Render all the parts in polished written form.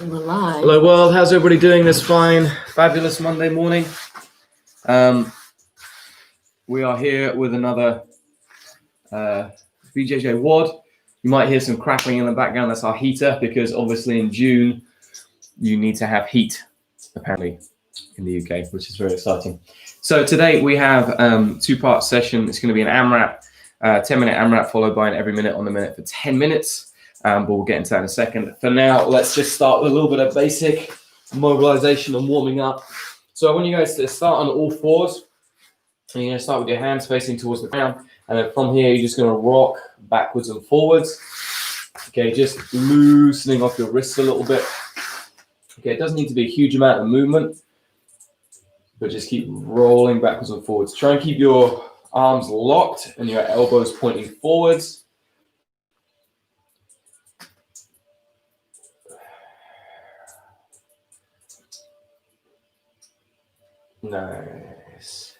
We're live. Hello world, how's everybody doing this fine, fabulous Monday morning? We are here with another Bjj Wod. You might hear some crackling in the background, that's our heater, because obviously in June you need to have heat, apparently, in the UK, which is very exciting. So today we have two-part session. It's going to be an AMRAP, 10-minute AMRAP followed by an every minute on the minute for 10 minutes. But we'll get into that in a second. For now, let's just start with a little bit of basic mobilization and warming up. So I want you guys to start on all fours. And you're going to start with your hands facing towards the ground. And then from here, you're just going to rock backwards and forwards. Okay, just loosening off your wrists a little bit. Okay, it doesn't need to be a huge amount of movement, but just keep rolling backwards and forwards. Try and keep your arms locked and your elbows pointing forwards. Nice.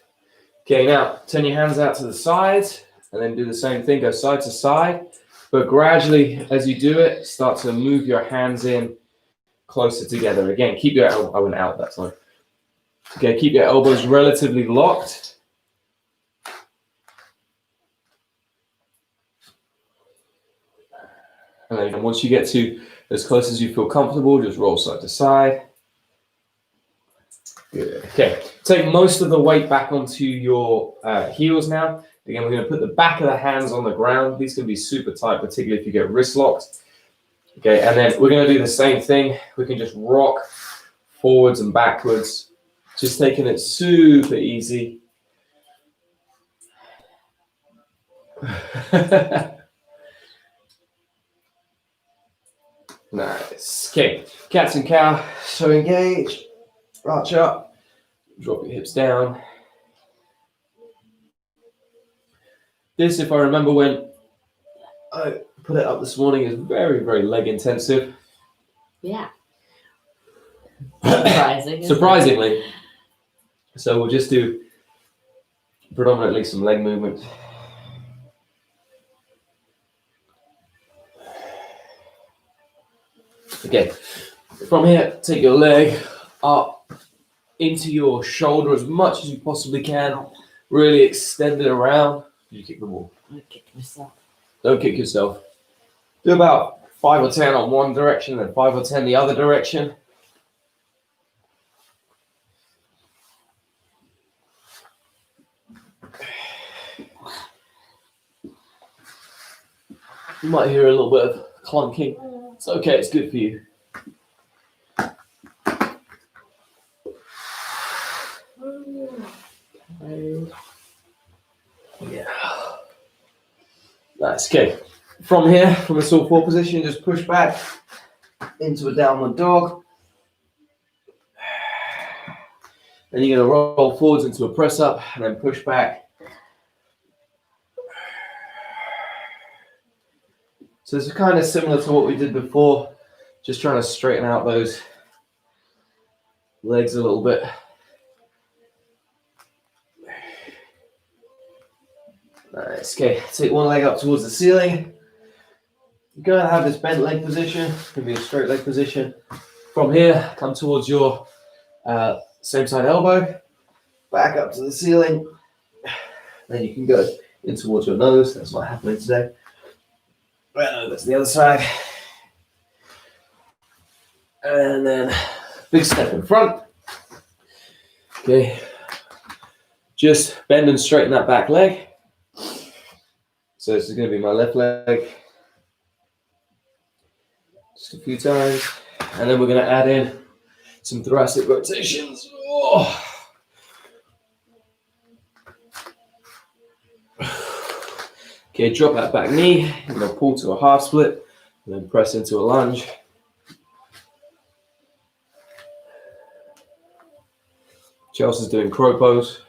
Okay, now turn your hands out to the sides and then do the same thing. Go side to side, but gradually as you do it, start to move your hands in closer together. Again, keep your elbow, I went out that time. Okay, keep your elbows relatively locked. And then once you get to as close as you feel comfortable, just roll side to side. Good. Okay, take most of the weight back onto your heels now. Again, we're going to put the back of the hands on the ground. These can be super tight, particularly if you get wrist locked. Okay, and then we're going to do the same thing. We can just rock forwards and backwards, just taking it super easy. Nice. Okay, cats and cow. So engage. Arch up, drop your hips down. This, if I remember when I put it up this morning, is very, very leg intensive. Yeah. Surprising. Surprisingly. So we'll just do predominantly some leg movement. Okay, from here, take your leg up into your shoulder as much as you possibly can. Really extend it around. You kick the wall. I kick myself. Don't kick yourself. Do about 5 or 10 on one direction and 5 or 10 the other direction. You might hear a little bit of clunking. It's okay, it's good for you. Yeah. Nice. Okay. From here, from a sore four position, just push back into a downward dog. Then you're going to roll forwards into a press up and then push back. So this is kind of similar to what we did before, just trying to straighten out those legs a little bit. Nice. Okay, take one leg up towards the ceiling. You're going to have this bent leg position. It can be a straight leg position. From here, come towards your same side elbow. Back up to the ceiling. Then you can go in towards your nose. That's not happening today. Right over to the other side. And then big step in front. Okay. Just bend and straighten that back leg. So this is going to be my left leg. Just a few times. And then we're going to add in some thoracic rotations. Oh. Okay, drop that back knee. You're going to pull to a half split and then press into a lunge. Chelsea's doing crow pose.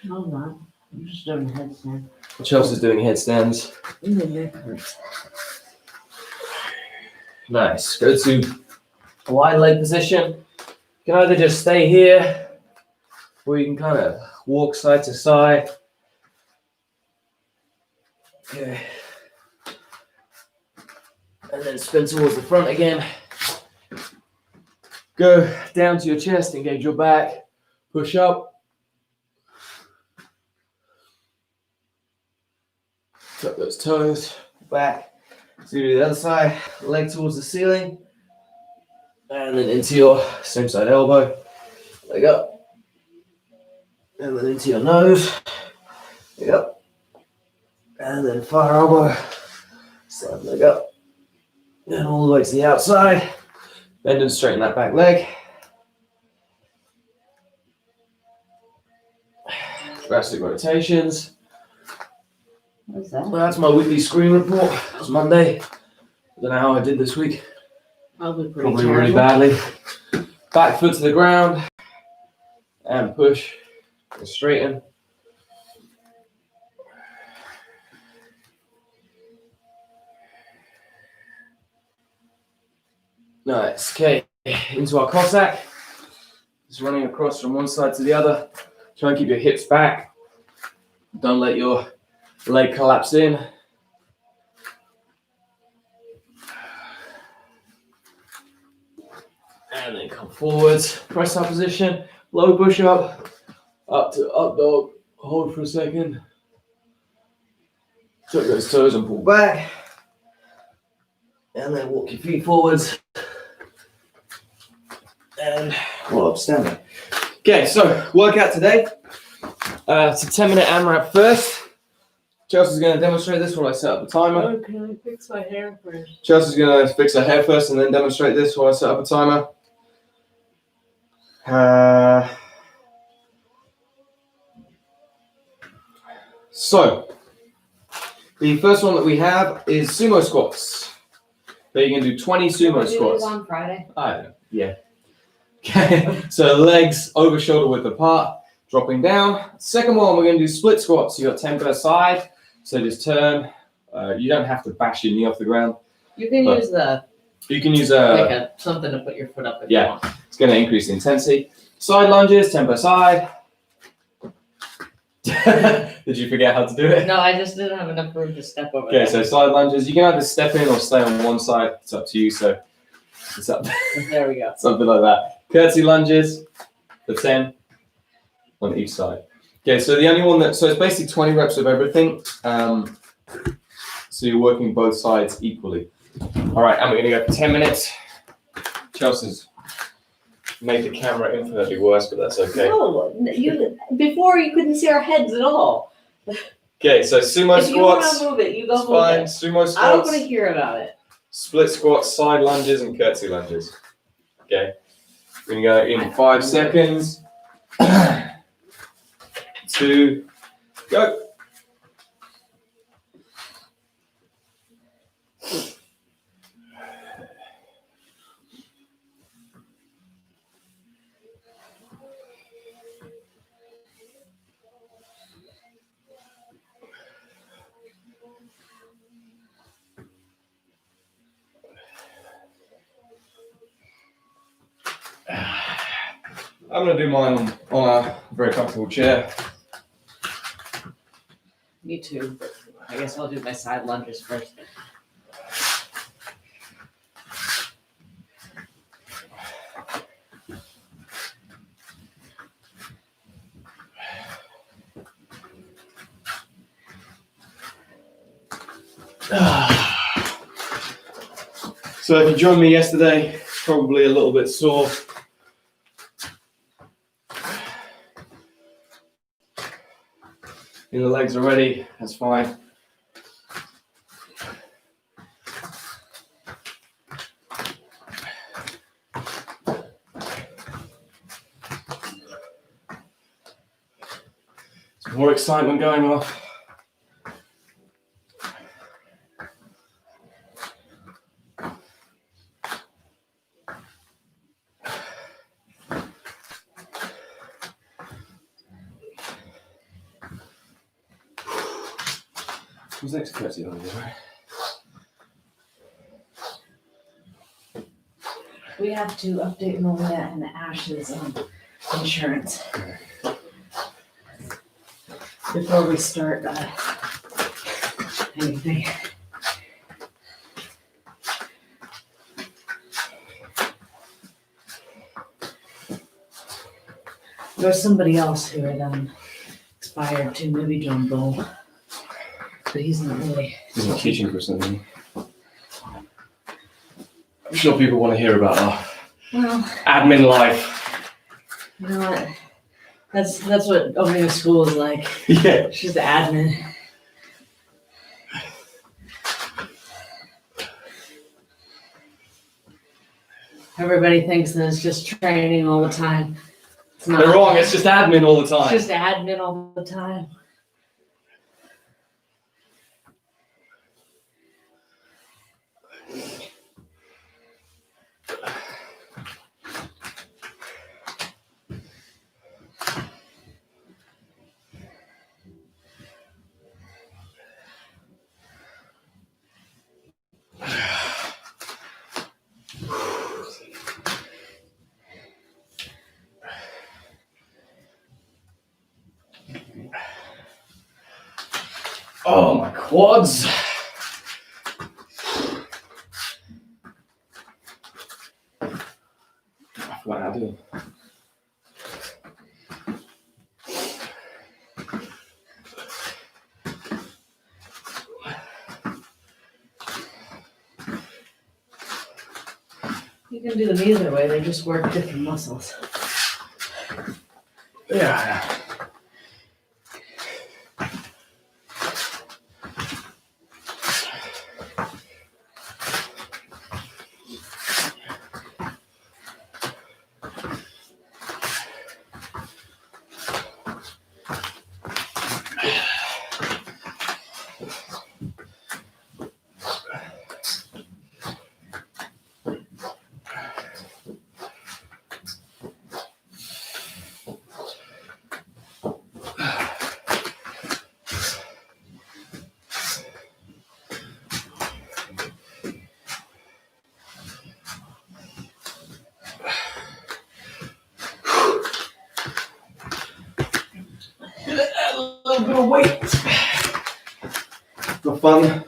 No, I'm not. I'm just doing headstand. Chelsea's doing headstands. Nice. Go to a wide leg position. You can either just stay here or you can kind of walk side to side. Okay. And then spin towards the front again. Go down to your chest, engage your back, push up. Tuck those toes, back. So you do the other side, leg towards the ceiling. And then into your same side elbow, leg up. And then into your nose, leg up. And then far elbow, side leg up. And all the way to the outside. Bend and straighten that back leg. Thoracic rotations. What's that? Well, that's my weekly screen report. It's Monday. I don't know how I did this week. Probably Probably really badly. Back foot to the ground. And push. And straighten. Nice. Okay. Into our Cossack. Just running across from one side to the other. Try and keep your hips back. Don't let your leg collapse in. And then come forwards. Press up position. Low push up. Up to up dog. Hold for a second. Tuck those toes and pull back. And then walk your feet forwards. And roll up standing. Okay, so workout today. It's a 10-minute AMRAP first. Chelsea's going to demonstrate this while I set up the timer. Oh, can I fix my hair first? Chelsea's going to fix her hair first and then demonstrate this while I set up a timer. So, the first one that we have is sumo squats. So you can do 20 sumo squats. On Friday. I don't know. Yeah. Okay. So legs over shoulder width apart, dropping down. Second one, we're going to do split squats. You got 10 per side. So just turn. You don't have to bash your knee off the ground. You can use the You can use something to put your foot up if you yeah. want. It's going to increase the intensity. Side lunges, 10 per side. Did you forget how to do it? No, I just didn't have enough room to step over. Okay, so side lunges. You can either step in or stay on one side. It's up to you. So it's up. There we go. Something like that. Curtsey lunges for 10 on each side. Okay, so the only one that, so it's basically 20 reps of everything. So you're working both sides equally. All right, and we're gonna go for 10 minutes. Chelsea's made the camera infinitely worse, but that's okay. No, before you couldn't see our heads at all. Okay, so sumo If you want squats. to move it, you go It's move fine. it. Sumo I don't want squats, to hear about it. split squats, side lunges, and curtsey lunges. Okay, we're gonna go in 5 seconds. 2, go. I'm going to do mine on a very comfortable chair. Me too. But I guess I'll do my side lunges first. So if you joined me yesterday, probably a little bit sore. The legs already, that's fine. Some more excitement going on. Who's next to Curtsey on this, right? We have to update Malia and Ash's insurance before we start anything. There was somebody else who had expired too, maybe John Bull. But he's not really. He's not teaching for something. I'm sure people want to hear about our admin life. You know what? That's what owning a school is like. Yeah. She's the admin. Everybody thinks that it's just training all the time. It's not. They're wrong, it's just admin all the time. It's just admin all the time. Oh, my quads. I forgot how to do it. You can do them either way, they just work different muscles. Yeah. A little bit of weight for fun.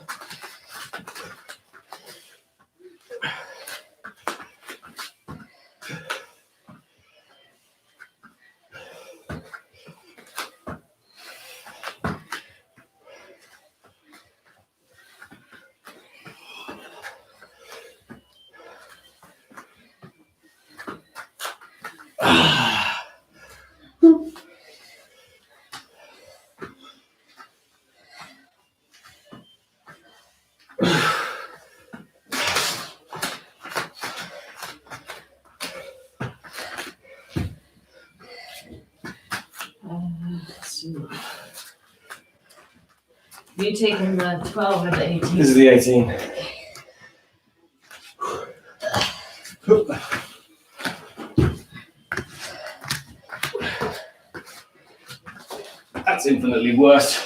Sumo. You taking the 12 or the 18? This is the 18. That's infinitely worse.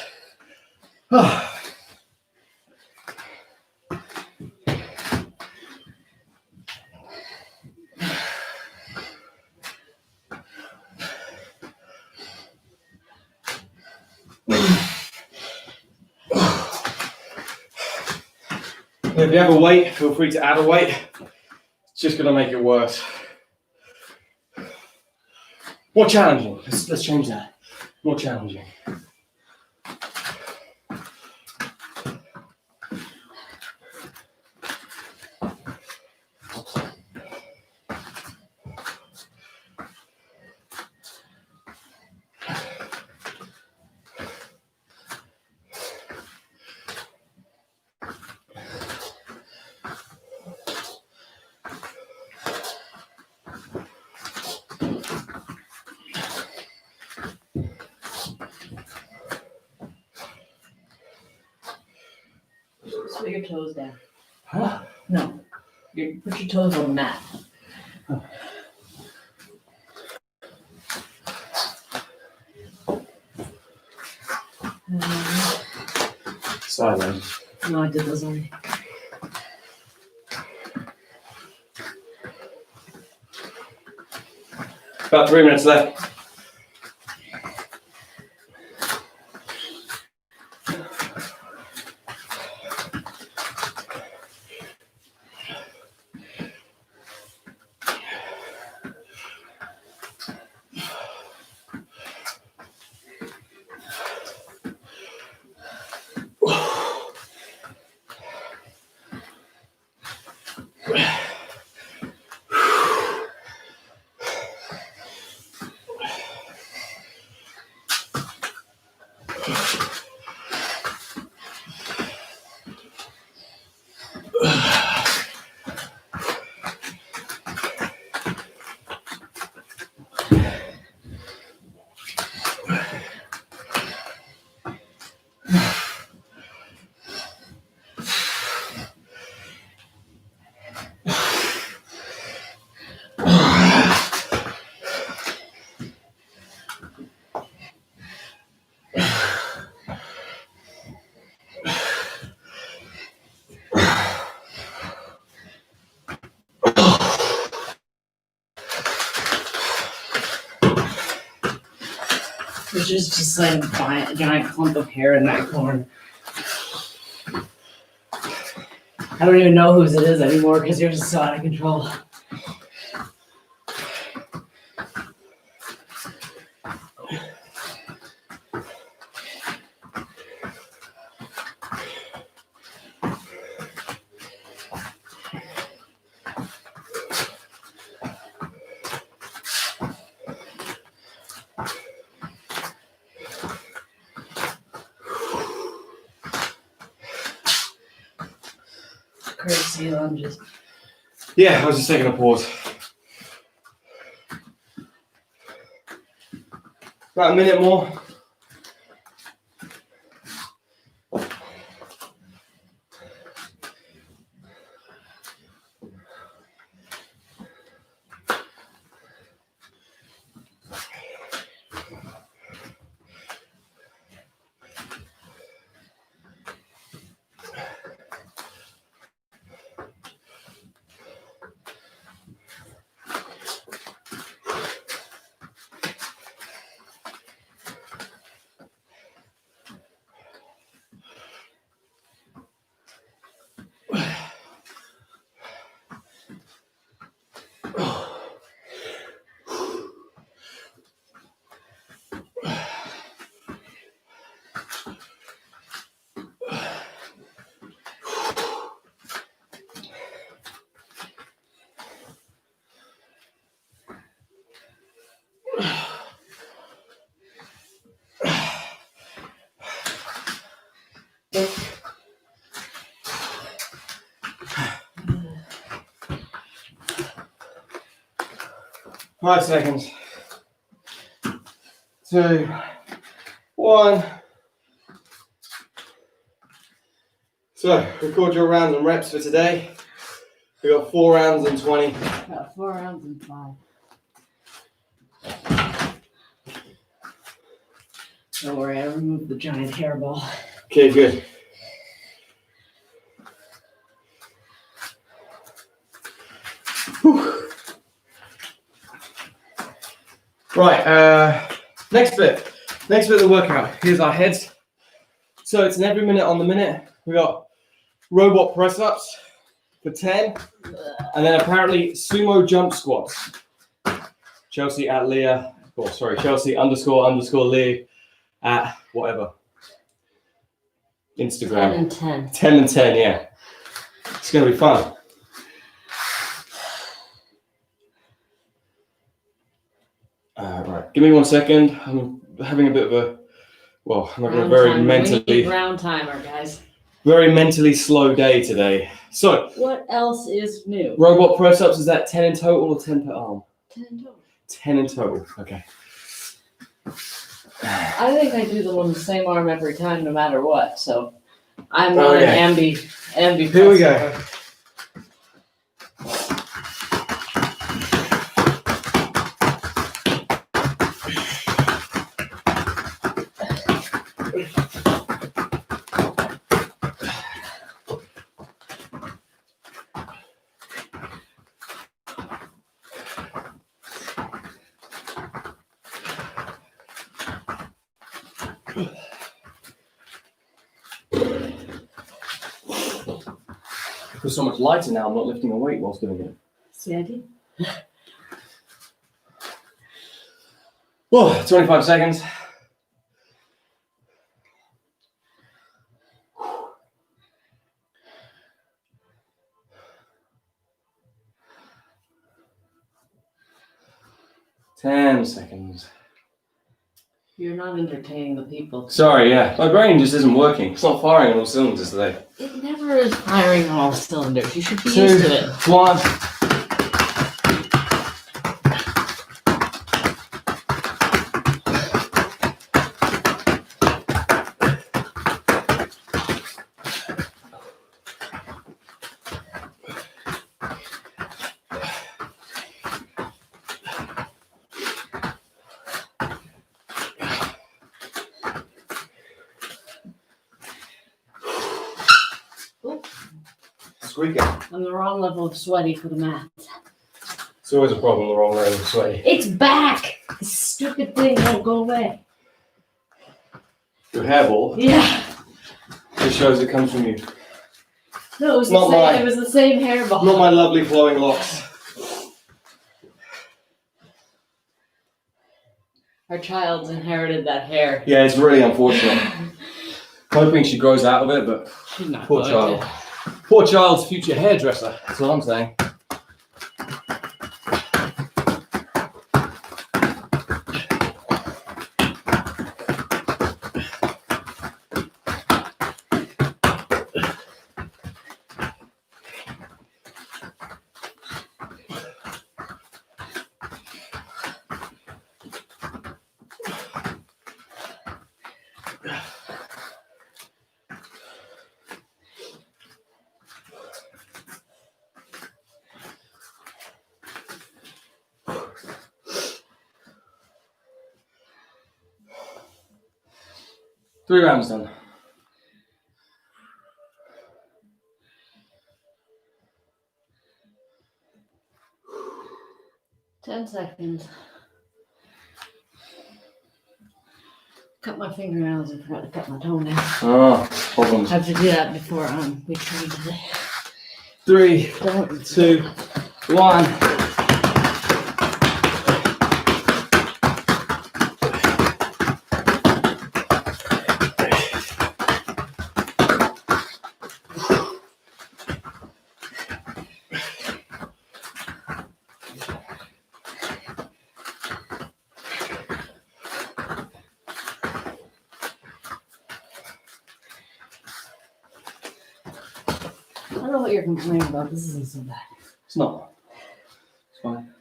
If you have a weight, feel free to add a weight. It's just going to make it worse. More challenging. Let's change that. More challenging. Just put your toes down. Huh? No. You put your toes on the mat. Silent. No, I did those already. About 3 minutes left. There's just like a giant clump of hair in that corner. I don't even know whose it is anymore because yours is so out of control. Curtsey lunges. Yeah, I was just taking a pause. About a minute more. Five seconds. 2, 1. So, record your rounds and reps for today. We got 4 rounds and 20. 4 rounds and 5. Don't worry, I removed the giant hairball. Okay, good. Whew. Right, next bit of the workout. Here's our heads. So it's an every minute on the minute. We got robot press ups for 10, and then apparently sumo jump squats. Chelsea at Leah, Chelsea _ Lee at whatever. Instagram. 10 and 10. 10 and 10, yeah. It's gonna be fun. Right, give me 1 second. I'm having a bit of a, I'm having a very mentally, round timer, guys. very mentally slow day today. So, What else is new? robot press ups, is that 10 in total or 10 per arm? 10 in total. 10 in total, okay. I think I do them on the same arm every time, no matter what. So I'm not an ambi. Here we go. I feel so much lighter now. I'm not lifting a weight whilst doing it. See, I did. Whoa, 25 seconds. Ten seconds. You're not entertaining the people. Sorry, yeah. My brain just isn't working. It's not firing on all cylinders today. It never is firing on all cylinders. You should be 2, used to it. 1. Squeaking. I'm the wrong level of sweaty for the math. It's always a problem, the wrong level of sweaty. It's back! This stupid thing won't go away. Your hairball Yeah. just shows it comes from you. No, it was, Not mine. It was the same hairball. Not my lovely flowing locks. Our child's inherited that hair. Yeah, it's really unfortunate. Hoping she grows out of it, but She's not poor going child. to. Poor child's future hairdresser. That's what I'm saying. Three rounds done. Ten seconds. Cut my fingernails and forgot to cut my toenails. Oh, problems. I have to do that before we train today. 3, 2, 1. I don't know what you're complaining about. This isn't so bad. It's not. It's fine.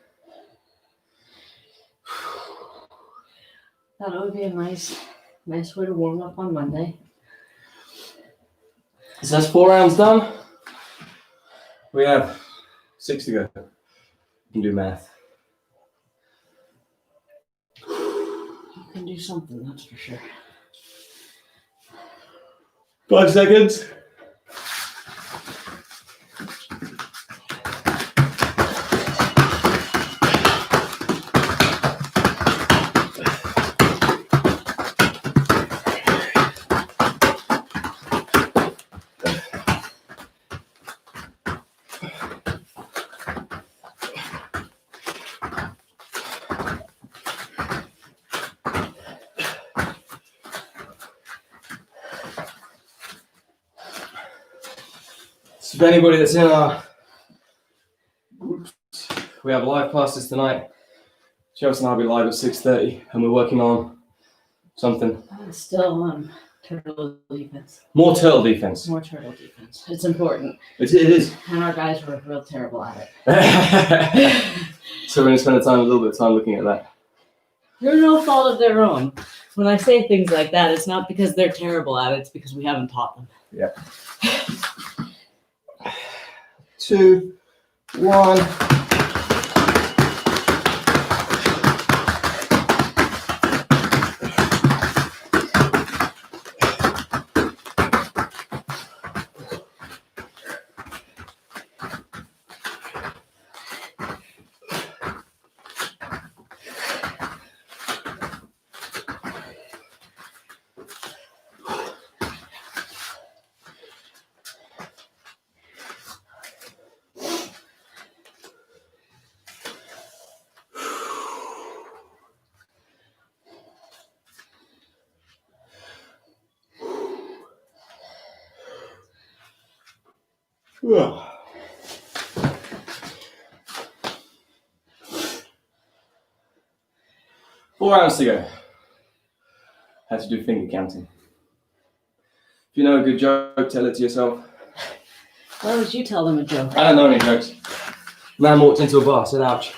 Thought it would be a nice way to warm up on Monday. So that's 4 rounds done. We have 6 to go. You can do math. You can do something, that's for sure. 5 seconds. So if anybody that's in our groups, we have live classes tonight. Chelsea and I'll be live at 6:30 and we're working on something. Still turtle defense. More turtle defense. More turtle defense. It's important. It is. And our guys were real terrible at it. So we're going to spend a little bit of time looking at that. They're no fault of their own. When I say things like that, it's not because they're terrible at it, it's because we haven't taught them. Yeah. 2, 1. Ugh. Four rounds to go. how to do finger counting. If you know a good joke, tell it to yourself. Why would you tell them a joke? I don't know any jokes. Man walked into a bar, said ouch.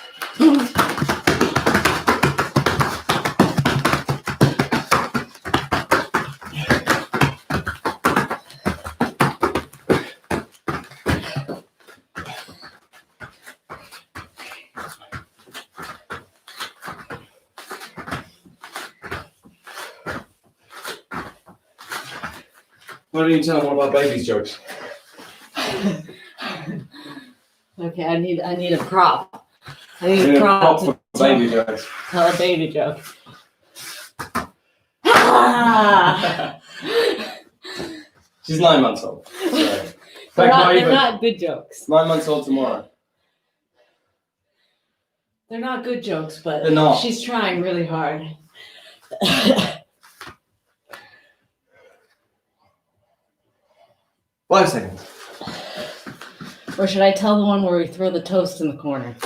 Why don't you tell them one of our baby's jokes? Okay, I need a prop. I need a prop for baby jokes. Tell a baby joke. Ah! She's 9 months old. So. They're not good jokes. 9 months old tomorrow. They're not good jokes, but They're not. She's trying really hard. 5 seconds. Or should I tell the one where we throw the toast in the corner?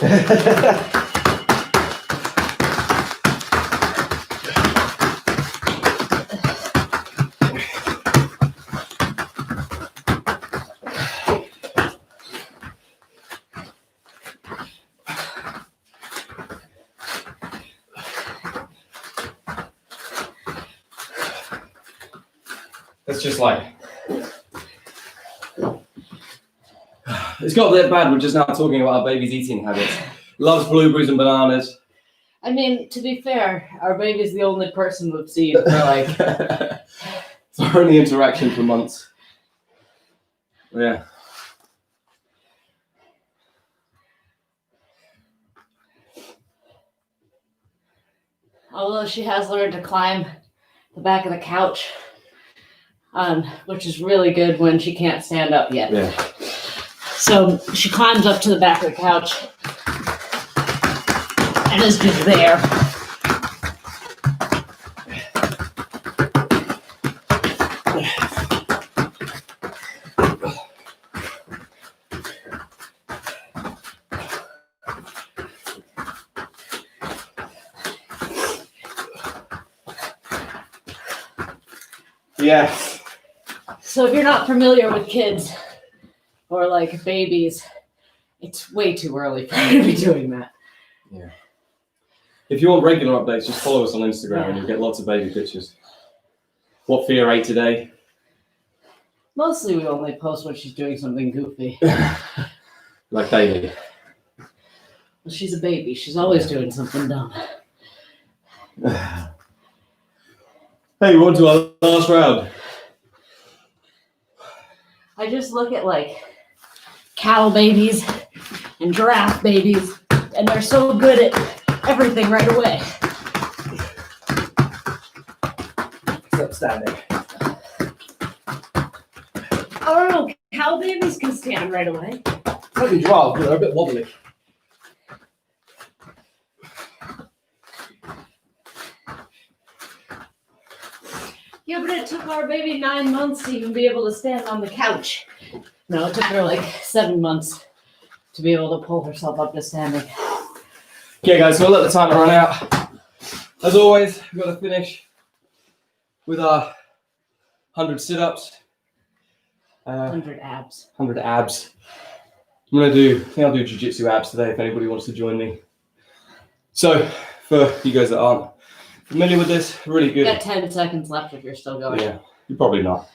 It's just like, it's got that bad. We're just now talking about our baby's eating habits. Loves blueberries and bananas. I mean, to be fair, our baby's the only person we've seen for like... It's our only interaction for months. Yeah. Although she has learned to climb the back of the couch, which is really good when she can't stand up yet. Yeah. So she climbs up to the back of the couch and is just there. Yeah. So if you're not familiar with kids or like babies, it's way too early for you to be doing that. Yeah. If you want regular updates, just follow us on Instagram and you'll get lots of baby pictures. What Fia ate today? Mostly we only post when she's doing something goofy. Like daily. Well, she's a baby. She's always doing something dumb. Hey, we're on to our last round. I just look at like cow babies and giraffe babies, and they're so good at everything right away. Except standing. I don't know, cow babies can stand right away. Maybe giraffe, but they're a bit wobbly. Yeah, but it took our baby 9 months to even be able to stand on the couch. No, it took her like 7 months to be able to pull herself up to standing. Okay, guys, so we'll let the timer run out. As always, we've got to finish with our 100 sit-ups. 100 abs. 100 abs. I think I'll do jiu-jitsu abs today if anybody wants to join me. So, for you guys that aren't familiar with this, really good. You got 10 seconds left if you're still going. Yeah, you're probably not.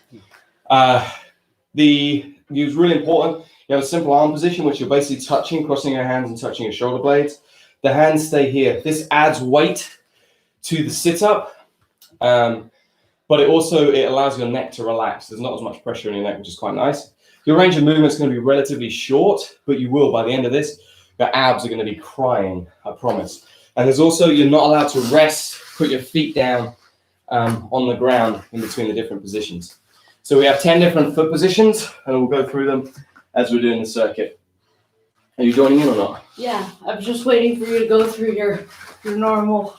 It's really important. You have a simple arm position, which you're basically touching, crossing your hands and touching your shoulder blades. The hands stay here. This adds weight to the sit-up, but it allows your neck to relax. There's not as much pressure in your neck, which is quite nice. Your range of movement is going to be relatively short, but you will, by the end of this, your abs are going to be crying, I promise. And there's also, you're not allowed to rest, put your feet down on the ground in between the different positions. So we have 10 different foot positions, and we'll go through them as we're doing the circuit. Are you joining in or not? Yeah, I'm just waiting for you to go through your normal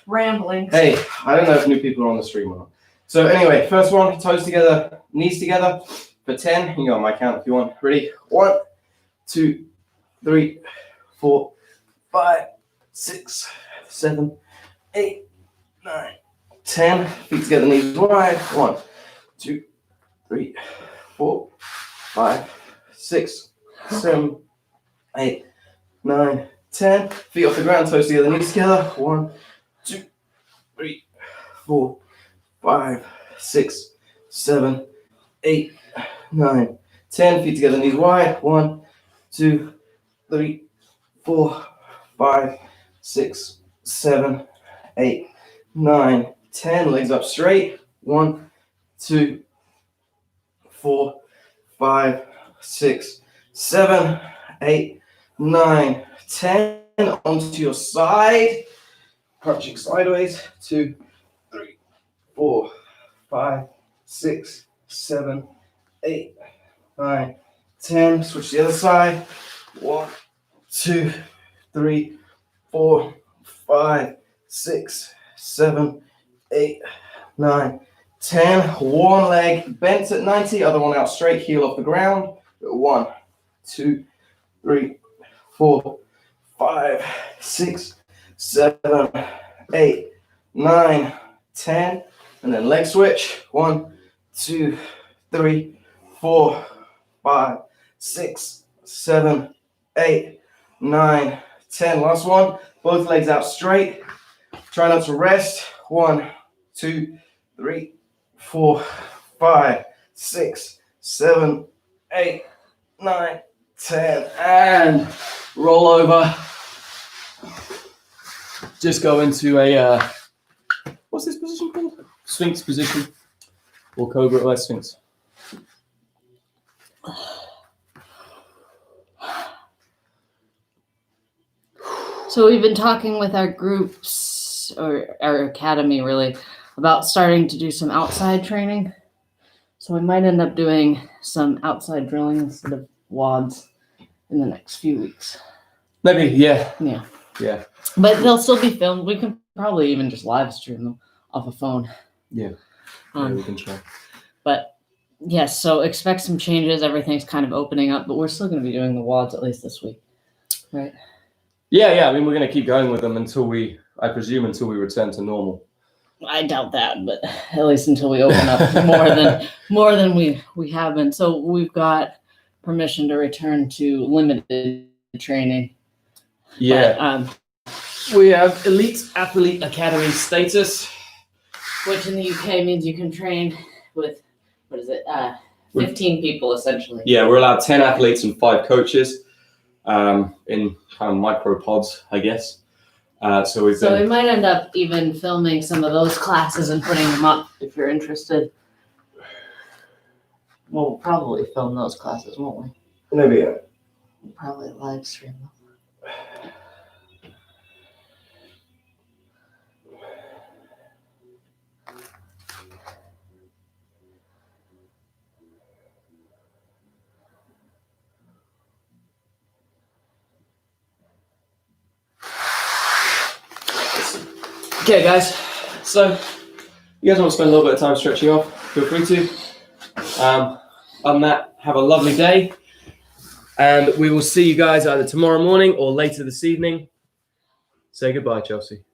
ramblings. Hey, I don't know if new people are on the stream or not. So anyway, first one, toes together, knees together for 10. You can go on my count if you want. Ready? 1, 2, 3, 4, 5, 6, 7, 8, 9, 10. Feet together, knees wide. 1, 2, 3, 4, 5, 6, 7, 8, 9, 10. Feet off the ground, toes together, knees together. 1, 2, 3, 4, 5, 6, 7, 8, 9, 10. Feet together, knees wide. 1, 2, 3, 4, 5, 6, 7, 8, 9, 10. Legs up straight. 1, 2, 4, 5, 6, 7, 8, 9, 10. Onto your side. Crunching sideways. 2, 3, 4, 5, 6, 7, 8, 9, 10. Switch to the other side. 1, 2, 3, 4, 5, 6, 7, 8, 9, 10. One leg bent at 90, other one out straight, heel off the ground. 1, 2, 3, 4, 5, 6, 7, 8, 9, 10. And then leg switch. 1, 2, 3, 4, 5, 6, 7, 8, 9, 10. Last one. Both legs out straight. Try not to rest. 1, 2, 3, 4, 5, 6, 7, 8, 9, 10. And roll over. Just go into a, what's this position called? Sphinx position. Or Cobra or Sphinx. So we've been talking with our groups, or our academy really, about starting to do some outside training. So we might end up doing some outside drilling instead of WODs in the next few weeks. Maybe, yeah. Yeah. Yeah. But they'll still be filmed. We can probably even just live stream them off a phone. Yeah. We can try. But yes, so expect some changes. Everything's kind of opening up, but we're still going to be doing the WODs at least this week, right? Yeah. I mean, we're going to keep going with them until I presume until we return to normal. I doubt that, but at least until we open up more than we have been. So we've got permission to return to limited training. Yeah. But, we have Elite Athlete Academy status, which in the UK means you can train with 15 people essentially. Yeah, we're allowed 10 athletes and 5 coaches in kind of micro pods, I guess. So we might end up even filming some of those classes and putting them up if you're interested. We'll probably film those classes, won't we? Maybe. Yeah. We'll probably live stream them. Okay, guys. So you guys want to spend a little bit of time stretching off? Feel free to. On that, have a lovely day, and we will see you guys either tomorrow morning or later this evening. Say goodbye, Chelsea.